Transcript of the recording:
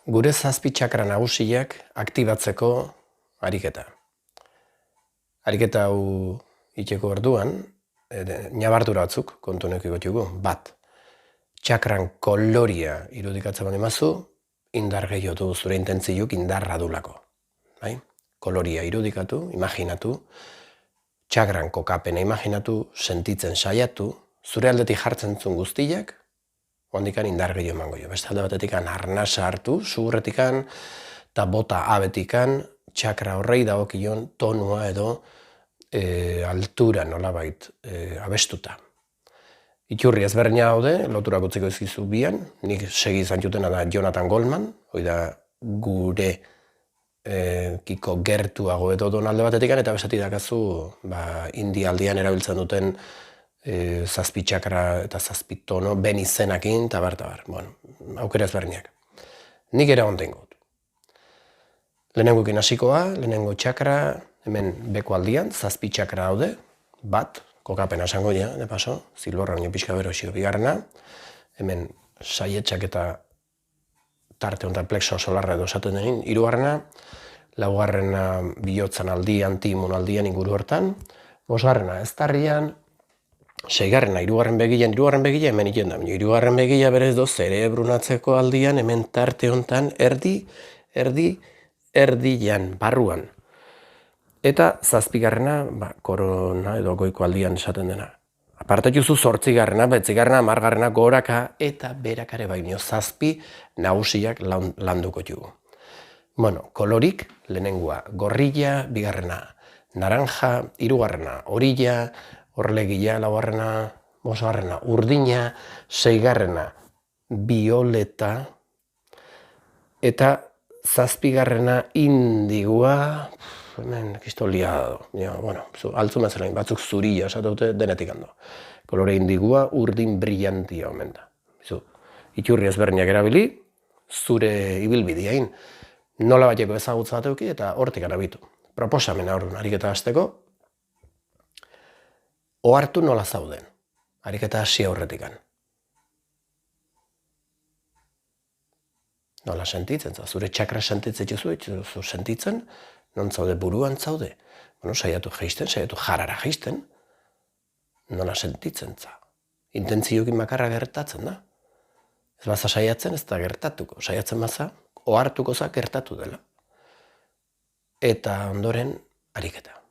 Gure zazpi txakra nagusiak aktibatzeko ariketa. Ariketa hau iteko orduan, ñabardura batzuk kontu nekiko txugu. Bat, txakran koloria irudikatzen bani mazu, indar gehiotu zure intentziuk indarra dulako. Bai? Koloria irudikatu, imaginatu, txakran kokapena imaginatu, sentitzen saiatu, zure aldetik jartzen zuen guztiak, ondikan indar gehiago emango jo. Beste alde batetik arnasa hartu, zurretikan, eta bota abetikan, txakra horrei dagokion tonua edo altura nolabait abestuta. Iturri ezberdina daude, loturak utziko ezkizu bian, nik segi izan jutena da Jonathan Goldman, hoi da gure kiko gertuago edo alde batetik, eta besati dakazu India aldian erabiltzen duten zazpi txakra eta zazpi tono, ben izenakin, eta bar. Bueno, aukera ezberdinak. Nik era onten gut. Lehenengokin hasikoa, lehenengo txakra, hemen beko aldian, zazpi txakra daude, bat, kokapena esango ja, de paso, zilborra nio pixka bero xio bigarrena, hemen saietxak eta tarte honetan plexo solarra edo esaten denin, hirugarrena, laugarrena bihotzan aldian, timun aldian inguru hortan, bosgarrena eztarrian, seigarrena hirugarren begian hemen iten da, hirugarren begia berez do zerebrunatzeko aldian, hemen tarte honetan erdian, barruan. Eta zazpigarrena, korona edo goiko aldian esaten dena. Aparte juzu zortzigarrena, betzigarrena, amargarrena, goraka eta berakare baino zazpi nagusiak landuko jugu. Bueno, kolorik, lehenengoa gorrilla, bigarrena naranja, hirugarrena orilla, horlegila, laugarrena, bosgarrena urdina, seigarrena bioleta, eta zazpigarrena indigua, hemen kisto liado, bueno, altzuma zelain, batzuk zurilla esataute denetik hando. Kolore indigua urdin brillantia omen da. Iturri ezberdinak erabili, zure ibilbideain nola bateko ezagutza bat euki eta hortik arabitu. Proposamena orduan, ariketa hasteko, ohartu nola zauden, ariketa hasi aurretikan. Nola sentitzen, zure txakra sentitzen juzu, sentitzen, non zaude buruan zaude. Bueno, saiatu jaisten, saiatu jarara jaisten, nola sentitzen za. Intentzioekin bakarra gertatzen da. Ez baza saiatzen, ez da gertatuko. Saiatzen baza, ohartuko za gertatu dela. Eta ondoren, ariketa.